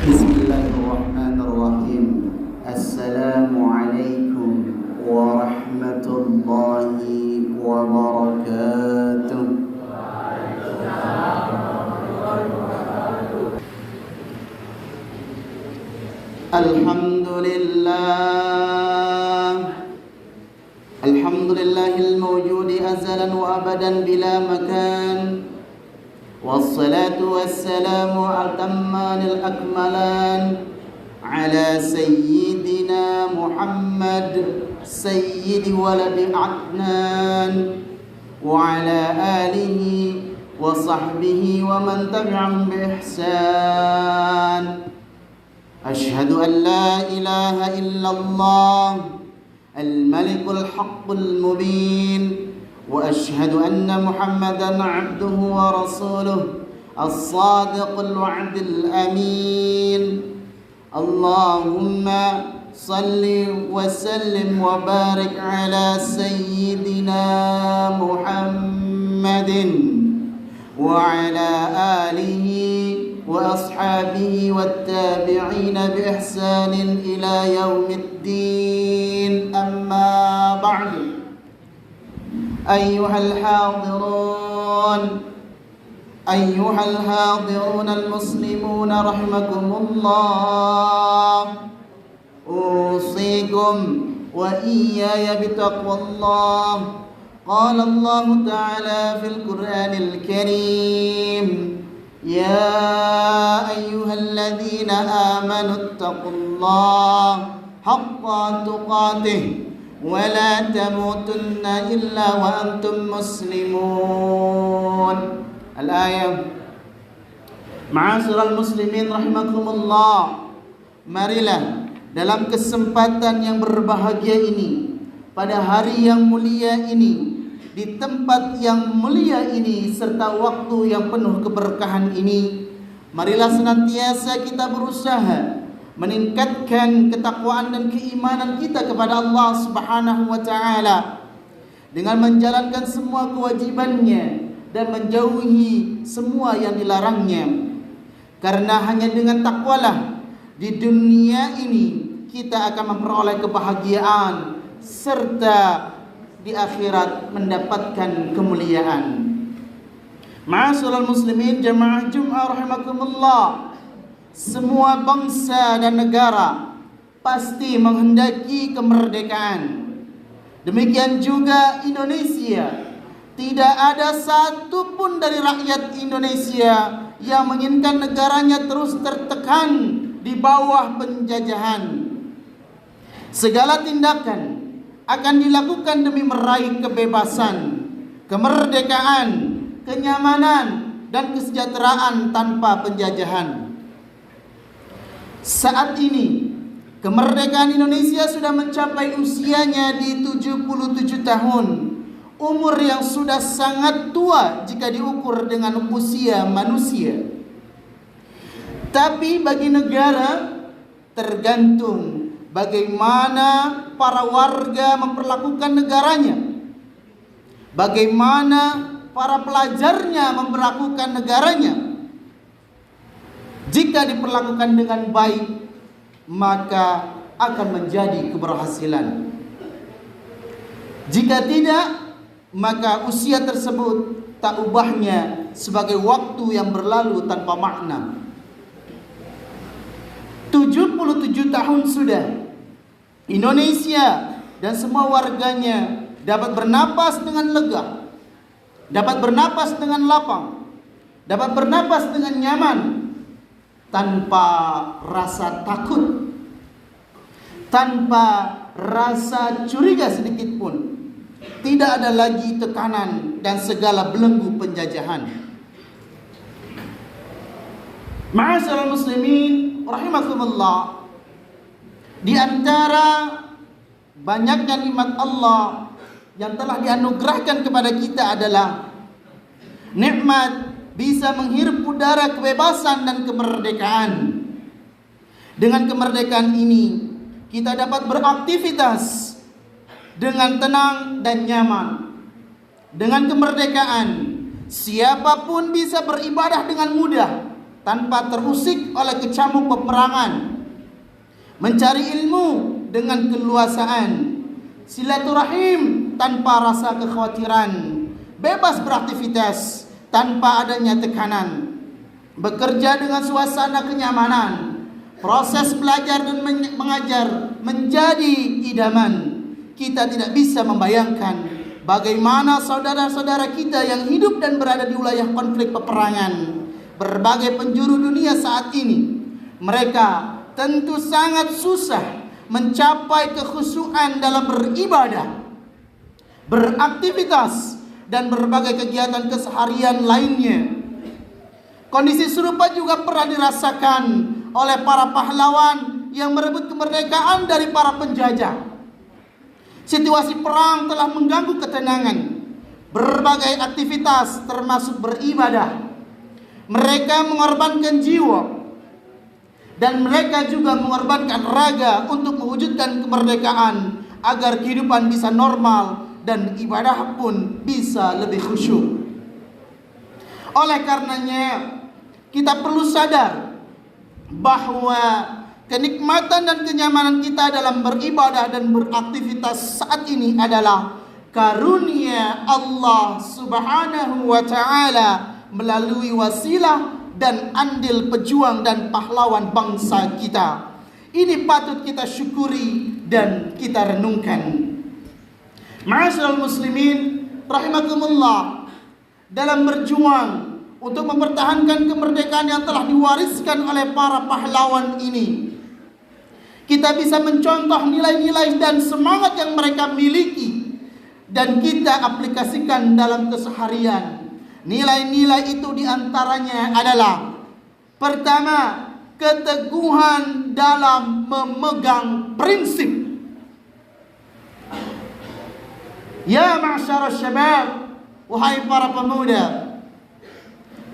Bismillahirrahmanirrahim. Assalamualaikum warahmatullahi wabarakatuh. Alhamdulillahil mawjudi azalan wa abadan bila makan. Wassalatu wassalamu atammanil akmalan ala sayyidina Muhammad sayyidi waladi Adnan wa ala alihi wa sahbihi wa man tabi'ahum bi ihsan. Ashhadu an la ilaha illallah al-malikul haqqul mubin wa ashhadu anna Muhammadan abduhu wa rasuluh as-sadiqul wa'dil amin. Allahumma salli wa sallim wa barik ala sayyidina Muhammadin wa ala alihi wa ashabihi wat tabi'ina bi ihsanin ila yaumiddin. Amma ba'du. أيها الحاضرون المسلمون رحمكم الله، أوصيكم وإياي بتقوى الله. قال الله تعالى في القرآن الكريم: يا أيها الذين آمنوا اتقوا الله حق تقاته ولا تموتن إلا وأنتم مسلمون. Al-ayah. Ma'asyiral muslimin rahimakumullah, marilah dalam kesempatan yang berbahagia ini, pada hari yang mulia ini, di tempat yang mulia ini, serta waktu yang penuh keberkahan ini, marilah senantiasa kita berusaha meningkatkan ketakwaan dan keimanan kita kepada Allah Subhanahu wa taala dengan menjalankan semua kewajibannya dan menjauhi semua yang dilarangnya. Karena hanya dengan takwalah di dunia ini kita akan memperoleh kebahagiaan serta di akhirat mendapatkan kemuliaan. Ma'asyiral muslimin jamaah Jum'ah rahimakumullah, semua bangsa dan negara pasti menghendaki kemerdekaan. Demikian juga Indonesia. Tidak ada satupun dari rakyat Indonesia yang menginginkan negaranya terus tertekan di bawah penjajahan. Segala tindakan akan dilakukan demi meraih kebebasan, kemerdekaan, kenyamanan, dan kesejahteraan tanpa penjajahan. Saat ini kemerdekaan Indonesia sudah mencapai usianya di 77 tahun, umur yang sudah sangat tua jika diukur dengan usia manusia. Tapi bagi negara tergantung bagaimana para warga memperlakukan negaranya, bagaimana para pelajarnya memperlakukan negaranya. Jika diperlakukan dengan baik, maka akan menjadi keberhasilan. Jika tidak, maka usia tersebut tak ubahnya sebagai waktu yang berlalu tanpa makna. 77 tahun sudah Indonesia dan semua warganya dapat bernapas dengan lega, dapat bernapas dengan lapang, dapat bernapas dengan nyaman, tanpa rasa takut, tanpa rasa curiga sedikit pun. Tidak ada lagi tekanan dan segala belenggu penjajahan. Ma'asyiral muslimin rahimakumullah, di antara banyaknya nikmat Allah yang telah dianugerahkan kepada kita adalah nikmat bisa menghirup udara kebebasan dan kemerdekaan. Dengan kemerdekaan ini kita dapat beraktivitas dengan tenang dan nyaman. Dengan kemerdekaan siapapun bisa beribadah dengan mudah. tanpa terusik oleh kecamuk peperangan, mencari ilmu dengan keluasaan, silaturahim tanpa rasa kekhawatiran, bebas beraktivitas tanpa adanya tekanan, bekerja dengan suasana kenyamanan, proses belajar dan mengajar menjadi idaman. Kita tidak bisa membayangkan bagaimana saudara-saudara kita yang hidup dan berada di wilayah konflik peperangan berbagai penjuru dunia saat ini. Mereka tentu sangat susah mencapai kekhusyuan dalam beribadah, beraktivitas, dan berbagai kegiatan keseharian lainnya. Kondisi serupa juga pernah dirasakan oleh para pahlawan yang merebut kemerdekaan dari para penjajah. Situasi perang telah mengganggu ketenangan berbagai aktivitas termasuk beribadah. Mereka mengorbankan jiwa dan mereka juga mengorbankan raga untuk mewujudkan kemerdekaan agar kehidupan bisa normal dan ibadah pun bisa lebih khusyuk. Oleh karenanya kita perlu sadar bahwa kenikmatan dan kenyamanan kita dalam beribadah dan beraktivitas saat ini adalah karunia Allah Subhanahu wa ta'ala melalui wasilah dan andil pejuang dan pahlawan bangsa kita. Ini patut kita syukuri dan kita renungkan. Ma'asyiral muslimin rahimakumullah, dalam berjuang untuk mempertahankan kemerdekaan yang telah diwariskan oleh para pahlawan ini, kita bisa mencontoh nilai-nilai dan semangat yang mereka miliki dan kita aplikasikan dalam keseharian. Nilai-nilai itu diantaranya adalah: pertama, keteguhan dalam memegang prinsip. Ya ma'syarul syabab, wahai para pemuda,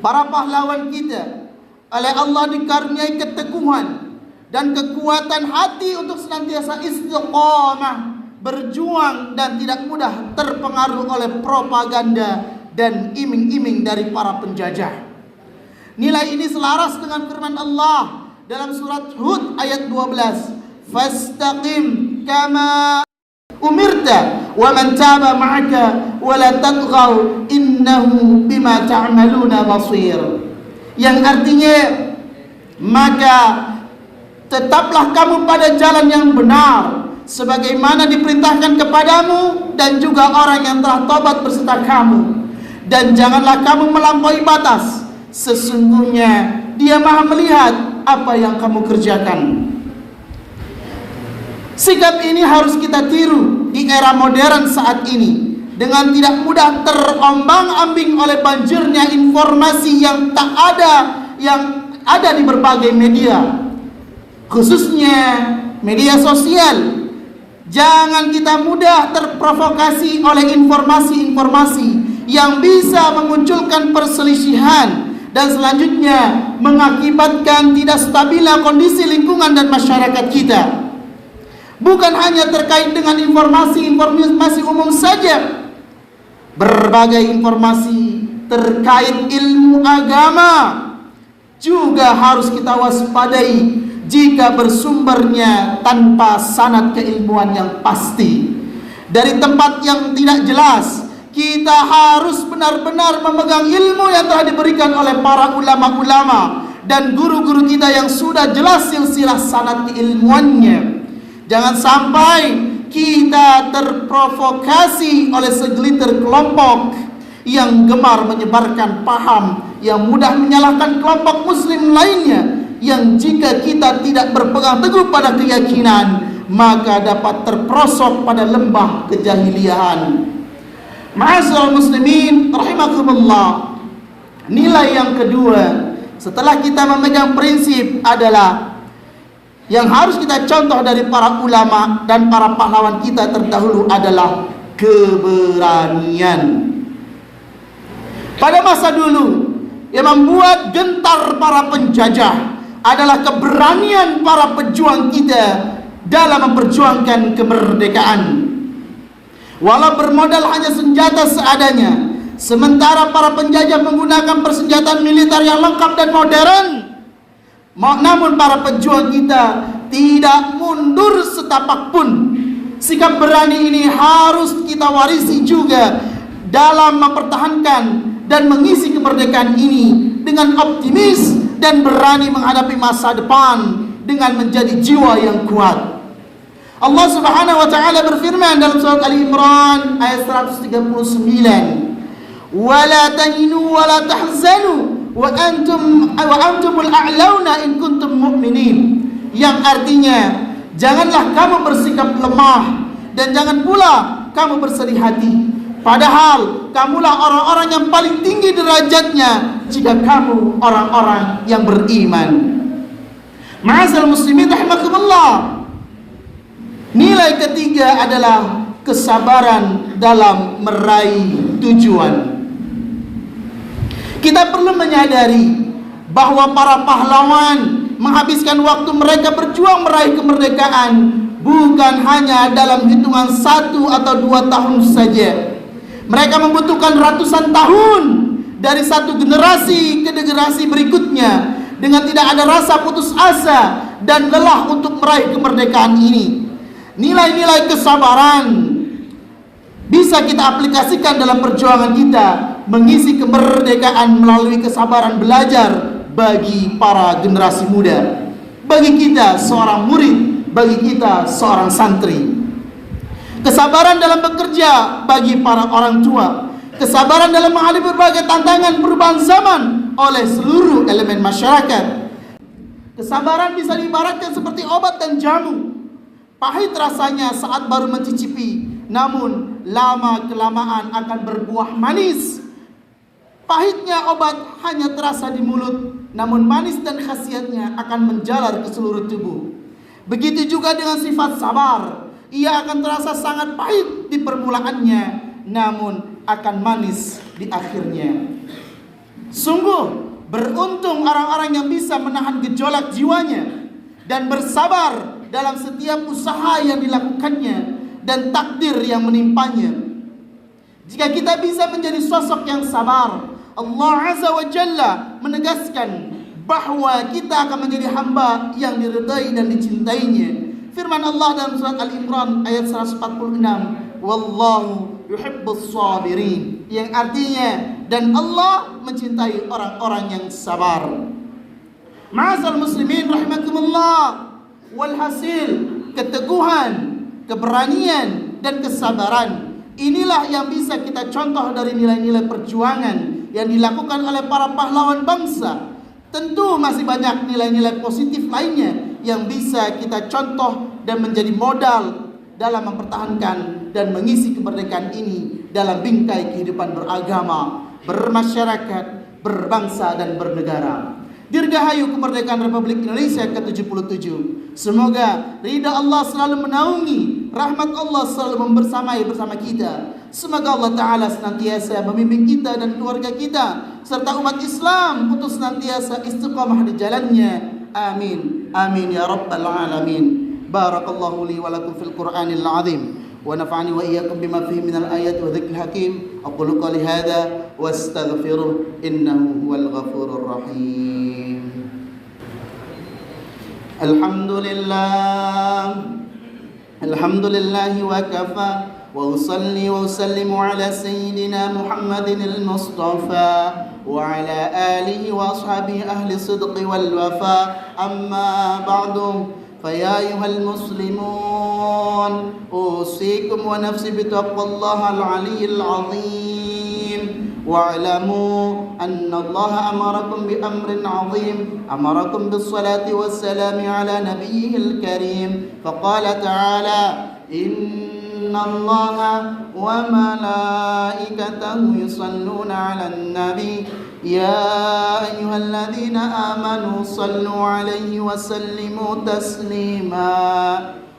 para pahlawan kita oleh Allah dikaruniai keteguhan dan kekuatan hati untuk senantiasa istiqamah, berjuang dan tidak mudah terpengaruh oleh propaganda dan iming-iming dari para penjajah. Nilai ini selaras dengan firman Allah dalam surat Hud ayat 12, "Fastaqim kama umirta wa man taba ma'aka wa la tatghaw innahu bima ta'maluna basir." Yang artinya, maka tetaplah kamu pada jalan yang benar sebagaimana diperintahkan kepadamu dan juga orang yang telah tobat berserta kamu, dan janganlah kamu melampaui batas, sesungguhnya Dia Maha melihat apa yang kamu kerjakan. Sikap ini harus kita tiru di era modern saat ini, dengan tidak mudah terombang-ambing oleh banjirnya informasi yang ada di berbagai media, khususnya media sosial. Jangan kita mudah terprovokasi oleh informasi-informasi yang bisa memunculkan perselisihan dan selanjutnya mengakibatkan tidak stabilnya kondisi lingkungan dan masyarakat kita. Bukan hanya terkait dengan informasi umum saja, berbagai informasi terkait ilmu agama juga harus kita waspadai jika bersumbernya tanpa sanad keilmuan yang pasti dari tempat yang tidak jelas. Kita harus benar-benar memegang ilmu yang telah diberikan oleh para ulama-ulama dan guru-guru kita yang sudah jelas silsilah sanad keilmuannya. Jangan sampai kita terprovokasi oleh segelintir kelompok yang gemar menyebarkan paham yang mudah menyalahkan kelompok muslim lainnya, yang jika kita tidak berpegang teguh pada keyakinan maka dapat terperosok pada lembah kejahiliaan. Ma'asyiral muslimin rahimakumullah, nilai yang kedua setelah kita memegang prinsip adalah yang harus kita contoh dari para ulama dan para pahlawan kita terdahulu adalah keberanian. Pada masa dulu yang membuat gentar para penjajah adalah keberanian para pejuang kita dalam memperjuangkan kemerdekaan. Walau bermodal hanya senjata seadanya, Sementara para penjajah menggunakan persenjataan militer yang lengkap dan modern, namun para pejuang kita tidak mundur setapak pun. Sikap berani ini harus kita warisi juga dalam mempertahankan dan mengisi kemerdekaan ini dengan optimis dan berani menghadapi masa depan dengan menjadi jiwa yang kuat. Allah Subhanahu wa taala berfirman dalam surat Ali Imran ayat 139, "Wala tahinu wala tahzanu wa antumul a'launa in kuntum mu'minin." Yang artinya, janganlah kamu bersikap lemah dan jangan pula kamu bersedih hati, padahal kamulah orang-orang yang paling tinggi derajatnya jika kamu orang-orang yang beriman. Ma'asal muslimin rahimakumullah. Nilai ketiga adalah kesabaran dalam meraih tujuan. Kita perlu menyadari bahwa para pahlawan menghabiskan waktu mereka berjuang meraih kemerdekaan bukan hanya dalam hitungan 1 atau 2 tahun saja. Mereka membutuhkan ratusan tahun dari satu generasi ke generasi berikutnya dengan tidak ada rasa putus asa dan lelah untuk meraih kemerdekaan ini. Nilai-nilai kesabaran bisa kita aplikasikan dalam perjuangan kita mengisi kemerdekaan melalui kesabaran belajar bagi para generasi muda, bagi kita seorang murid, bagi kita seorang santri. Kesabaran dalam bekerja bagi para orang tua, kesabaran dalam menghadapi berbagai tantangan perubahan zaman oleh seluruh elemen masyarakat. Kesabaran bisa diibaratkan seperti obat dan jamu. Pahit rasanya saat baru mencicipi, namun lama-kelamaan akan berbuah manis. Pahitnya obat hanya terasa di mulut, namun manis dan khasiatnya akan menjalar ke seluruh tubuh. Begitu juga dengan sifat sabar. Ia akan terasa sangat pahit di permulaannya, namun akan manis di akhirnya. Sungguh beruntung orang-orang yang bisa menahan gejolak jiwanya dan bersabar dalam setiap usaha yang dilakukannya dan takdir yang menimpanya. Jika kita bisa menjadi sosok yang sabar, Allah Azza wa Jalla menegaskan bahwa kita akan menjadi hamba yang diridai dan dicintainya. Firman Allah dalam surat Al-Imran ayat 146, "Wallahu yuhibbus sabirin," yang artinya dan Allah mencintai orang-orang yang sabar. Ma'asal muslimin rahimakumullah. Walhasil, keteguhan, keberanian dan kesabaran inilah yang bisa kita contoh dari nilai-nilai perjuangan yang dilakukan oleh para pahlawan bangsa. Tentu masih banyak nilai-nilai positif lainnya yang bisa kita contoh dan menjadi modal dalam mempertahankan dan mengisi kemerdekaan ini dalam bingkai kehidupan beragama, bermasyarakat, berbangsa dan bernegara. Dirgahayu kemerdekaan Republik Indonesia ke-77. Semoga ridha Allah selalu menaungi, rahmat Allah selalu membersamai bersama kita. Semoga Allah Ta'ala senantiasa membimbing kita dan keluarga kita serta umat Islam untuk senantiasa istiqamah di jalannya. Amin. Amin ya rabbal alamin. Barakallahu li wa lakum fil Qur'anil azim. ونفعني وإياكم بما فيه من الآيات وذكر الحكيم. أقول قولي هذا واستغفره إنه هو الغفور الرحيم. الحمد لله وكفى وأصلي وأسلم على سيدنا محمد المصطفى وعلى آله وأصحابه أهل الصدق والوفاء. أما بعد فيا أيها المسلمون أوصيكم ونفسي بتقوى الله العلي العظيم واعلموا أن الله أمركم بأمر عظيم أمركم بالصلاة والسلام على نبيه الكريم فقال تعالى إن الله وملائكته يصلون على النبي يا أيها الذين آمنوا صلوا عليه وسلموا تسليما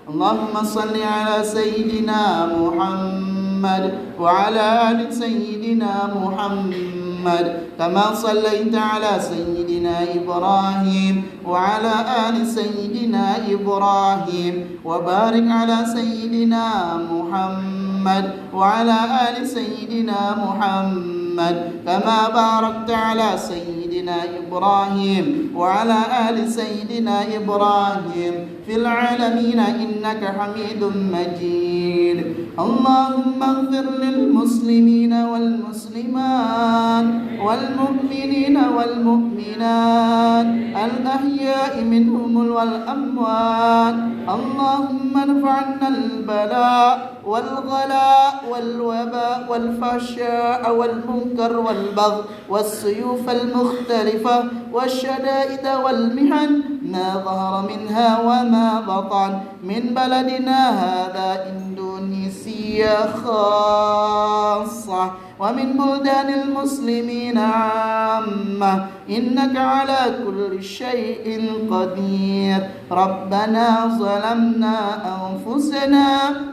اللهم صل على سيدنا محمد وعلى آل سيدنا محمد كما صليت على سيدنا إبراهيم وعلى آل سيدنا إبراهيم وبارك على سيدنا محمد وعلى آل سيدنا محمد محمد كما باركت على سيدنا إبراهيم وعلى آل سيدنا إبراهيم في العالمين إنك حميد مجيد. اللهم اغفر للمسلمين والمسلمات والمؤمنين والمؤمنات الأحياء منهم والأموات. اللهم ارفع عنا البلاء والغلاء والوباء والفحشاء والمنكر والبغي والسيوف المختلفة والشدائد والمحن ما ظهر منها وما بطن من بلدنا هذا إندونيسيا خاصة ومن بلدان المسلمين عامة إنك على كل شيء قدير. ربنا ظلمنا أنفسنا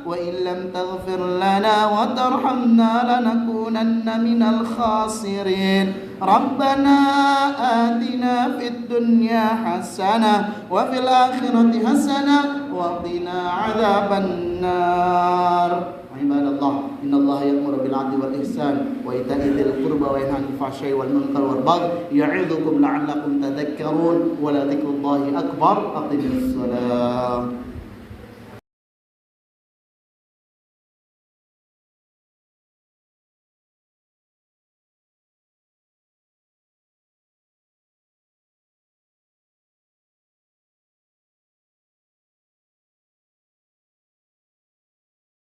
وإن لم تغفر لنا وترحمنا لنكونن من الخاسرين. ربنا آتنا في الدنيا حسنة وفي الآخرة حسنة وقنا عذاب النار. عباد الله إن الله يأمر بالعدل والإحسان وإيتاء ذي القربى وينهى عن الفحشاء والمنكر والبغي يعظكم لعلكم تذكرون ولذكر الله أكبر. أقيموا الصلاة.